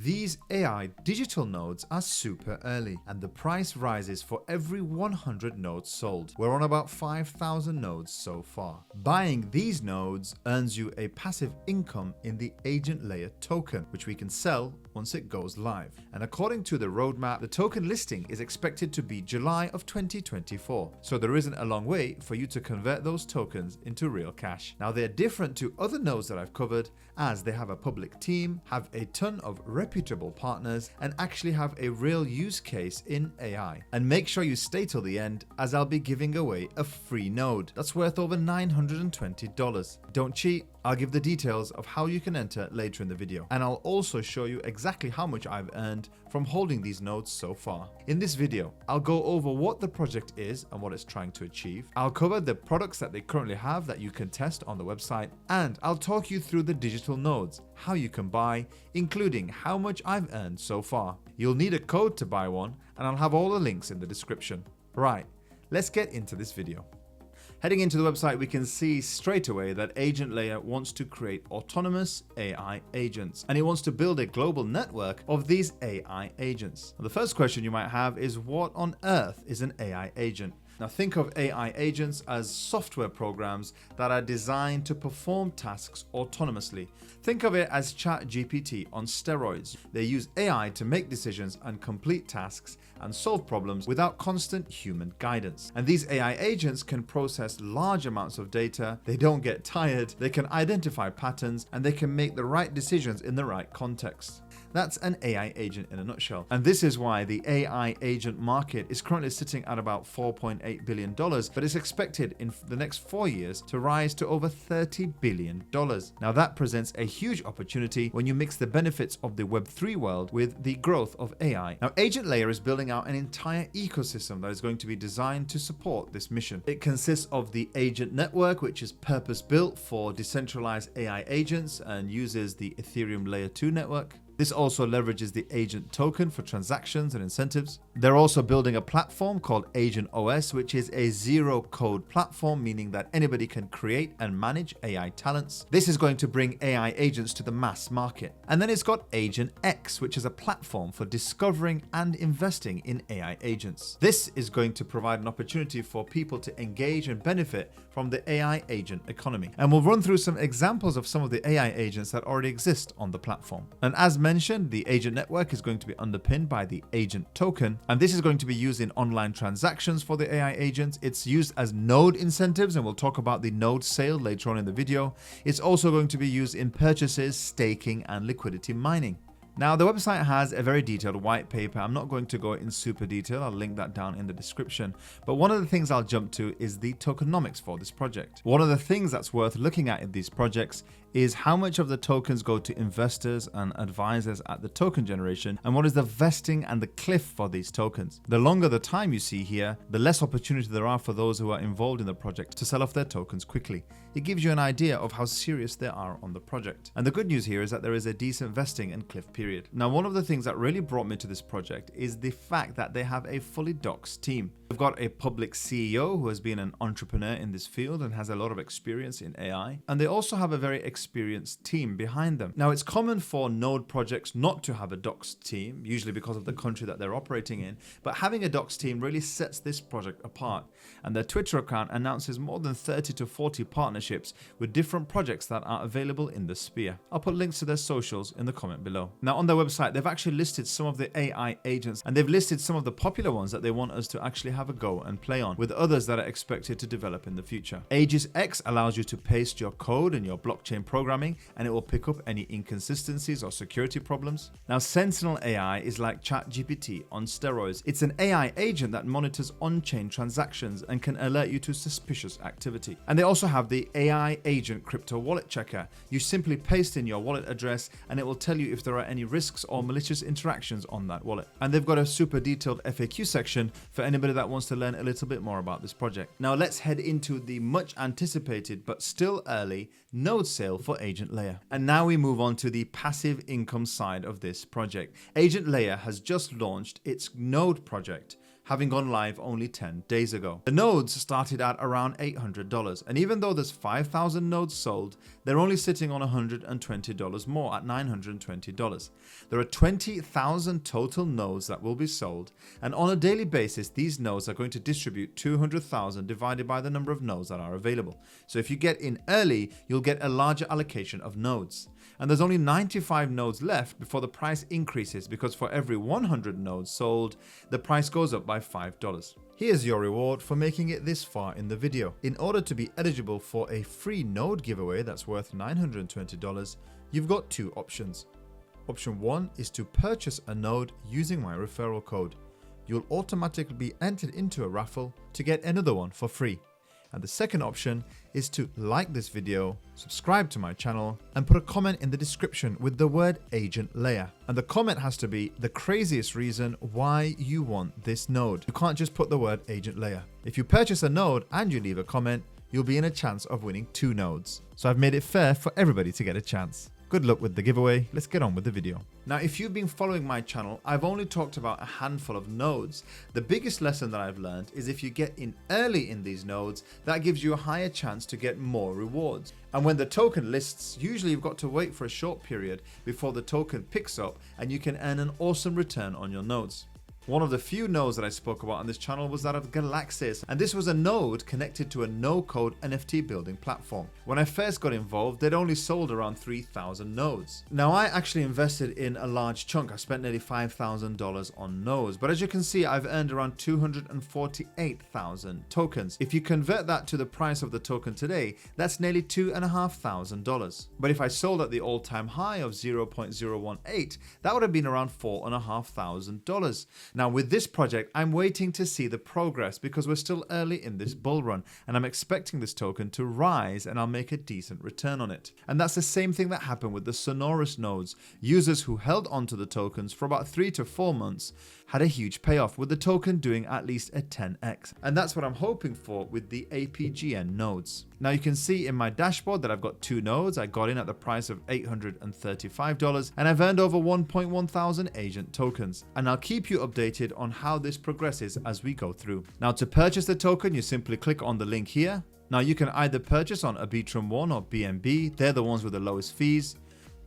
These AI digital nodes are super early, and the price rises for every 100 nodes sold. We're on about 5,000 nodes so far. Buying these nodes earns you a passive income in the AgentLayer token, which we can sell once it goes live. And according to the roadmap, the token listing is expected to be July of 2024. So there isn't a long wait for you to convert those tokens into real cash. Now they're different to other nodes that I've covered, as they have a public team, have a ton of reputable partners, and actually have a real use case in AI. And make sure you stay till the end, as I'll be giving away a free node that's worth over $920. Don't cheat. I'll give the details of how you can enter later in the video, and I'll also show you exactly how much I've earned from holding these nodes so far. In this video, I'll go over what the project is and what it's trying to achieve. I'll cover the products that they currently have that you can test on the website, and I'll talk you through the digital nodes, how you can buy, including how much I've earned so far. You'll need a code to buy one, and I'll have all the links in the description. Right, let's get into this video. Heading into the website, we can see straight away that AgentLayer wants to create autonomous AI agents, and it wants to build a global network of these AI agents. Now, the first question you might have is, what on earth is an AI agent? Now think of AI agents as software programs that are designed to perform tasks autonomously. Think of it as ChatGPT on steroids. They use AI to make decisions and complete tasks and solve problems without constant human guidance. And these AI agents can process large amounts of data, they don't get tired, they can identify patterns, and they can make the right decisions in the right context. That's an AI agent in a nutshell. And this is why the AI agent market is currently sitting at about $4.8 billion, but it's expected in the next 4 years to rise to over $30 billion. Now that presents a huge opportunity when you mix the benefits of the Web3 world with the growth of AI. Now AgentLayer is building out an entire ecosystem that is going to be designed to support this mission. It consists of the agent network, which is purpose-built for decentralized AI agents and uses the Ethereum Layer 2 network. This also leverages the agent token for transactions and incentives. They're also building a platform called AgentOS, which is a zero-code platform, meaning that anybody can create and manage AI talents. This is going to bring AI agents to the mass market. And then it's got AgentX, which is a platform for discovering and investing in AI agents. This is going to provide an opportunity for people to engage and benefit from the AI agent economy. And we'll run through some examples of some of the AI agents that already exist on the platform. And as mentioned, the agent network is going to be underpinned by the agent token, and this is going to be used in online transactions for the AI agents. It's used as node incentives, and we'll talk about the node sale later on in the video. It's also going to be used in purchases, staking, and liquidity mining. Now, the website has a very detailed white paper. I'm not going to go in super detail. I'll link that down in the description. But one of the things I'll jump to is the tokenomics for this project. One of the things that's worth looking at in these projects is how much of the tokens go to investors and advisors at the token generation, and what is the vesting and the cliff for these tokens. The longer the time you see here, the less opportunity there are for those who are involved in the project to sell off their tokens quickly. It gives you an idea of how serious they are on the project. And the good news here is that there is a decent vesting and cliff period. Now, one of the things that really brought me to this project is the fact that they have a fully doxed team. They've got a public CEO who has been an entrepreneur in this field and has a lot of experience in AI. And they also have a very experienced team behind them. Now, it's common for node projects not to have a doxed team, usually because of the country that they're operating in, but having a doxed team really sets this project apart. And their Twitter account announces more than 30 to 40 partnerships with different projects that are available in the sphere. I'll put links to their socials in the comment below. Now, on their website, they've actually listed some of the AI agents, and they've listed some of the popular ones that they want us to actually have a go and play on, with others that are expected to develop in the future. AgentX allows you to paste your code and your blockchain programming, and it will pick up any inconsistencies or security problems. Now, Sentinel AI is like ChatGPT on steroids. It's an AI agent that monitors on-chain transactions and can alert you to suspicious activity. And they also have the AI agent crypto wallet checker. You simply paste in your wallet address, and it will tell you if there are any risks or malicious interactions on that wallet. And they've got a super detailed FAQ section for anybody that wants to learn a little bit more about this project. Now let's head into the much anticipated but still early node sale for AgentLayer. And now we move on to the passive income side of this project. AgentLayer has just launched its node project. having gone live only 10 days ago. The nodes started at around $800, and even though there's 5,000 nodes sold, they're only sitting on $120 more at $920. There are 20,000 total nodes that will be sold, and on a daily basis, these nodes are going to distribute 200,000 divided by the number of nodes that are available. So if you get in early, you'll get a larger allocation of nodes. And there's only 95 nodes left before the price increases, because for every 100 nodes sold, the price goes up by $5. Here's your reward for making it this far in the video. In order to be eligible for a free node giveaway that's worth $920, you've got two options. Option 1 is to purchase a node using my referral code. You'll automatically be entered into a raffle to get another one for free. And the second option is to like this video, subscribe to my channel, and put a comment in the description with the word AgentLayer. And the comment has to be the craziest reason why you want this node. You can't just put the word AgentLayer. If you purchase a node and you leave a comment, you'll be in a chance of winning 2 nodes. So I've made it fair for everybody to get a chance. Good luck with the giveaway. Let's get on with the video. Now, if you've been following my channel, I've only talked about a handful of nodes. The biggest lesson that I've learned is if you get in early in these nodes, that gives you a higher chance to get more rewards. And when the token lists, usually you've got to wait for a short period before the token picks up and you can earn an awesome return on your nodes. One of the few nodes that I spoke about on this channel was that of Galaxis, and this was a node connected to a no-code NFT building platform. When I first got involved, they'd only sold around 3,000 nodes. Now, I actually invested in a large chunk. I spent nearly $5,000 on nodes, but as you can see, I've earned around 248,000 tokens. If you convert that to the price of the token today, that's nearly $2,500. But if I sold at the all-time high of 0.018, that would have been around $4,500. Now with this project, I'm waiting to see the progress because we're still early in this bull run, and I'm expecting this token to rise and I'll make a decent return on it. And that's the same thing that happened with the Sonorous nodes. Users who held onto the tokens for about 3 to 4 months had a huge payoff, with the token doing at least a 10x. And that's what I'm hoping for with the APGN nodes. Now you can see in my dashboard that I've got 2 nodes. I got in at the price of $835 and I've earned over 1.1 thousand agent tokens. And I'll keep you updated on how this progresses as we go through. Now to purchase the token, you simply click on the link here. Now you can either purchase on Arbitrum 1 or BNB. They're the ones with the lowest fees.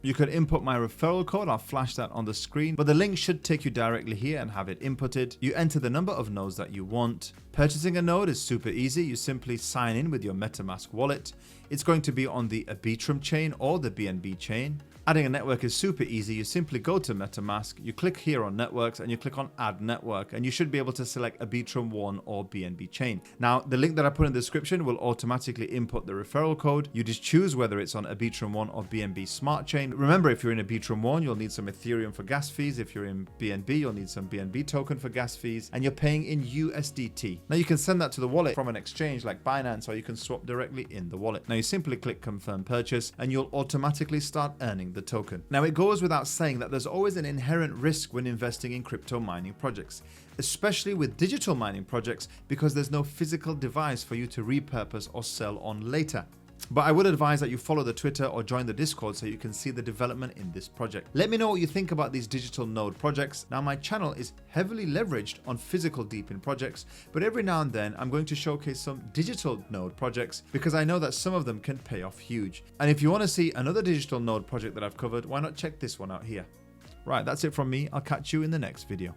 You could input my referral code, I'll flash that on the screen, but the link should take you directly here and have it inputted. You enter the number of nodes that you want. Purchasing a node is super easy. You simply sign in with your MetaMask wallet. It's going to be on the Arbitrum chain or the BNB chain. Adding a network is super easy. You simply go to MetaMask, you click here on networks and you click on add network, and you should be able to select Arbitrum 1 or BNB chain. Now, the link that I put in the description will automatically input the referral code. You just choose whether it's on Arbitrum 1 or BNB smart chain. Remember, if you're in Arbitrum 1, you'll need some Ethereum for gas fees. If you're in BNB, you'll need some BNB token for gas fees, and you're paying in USDT. Now you can send that to the wallet from an exchange like Binance, or you can swap directly in the wallet. Now you simply click confirm purchase and you'll automatically start earning the token. Now it goes without saying that there's always an inherent risk when investing in crypto mining projects, especially with digital mining projects, because there's no physical device for you to repurpose or sell on later. But I would advise that you follow the Twitter or join the Discord so you can see the development in this project. Let me know what you think about these digital node projects. Now my channel is heavily leveraged on physical deepin projects, but every now and then I'm going to showcase some digital node projects because I know that some of them can pay off huge. And if you want to see another digital node project that I've covered, why not check this one out here? Right, that's it from me. I'll catch you in the next video.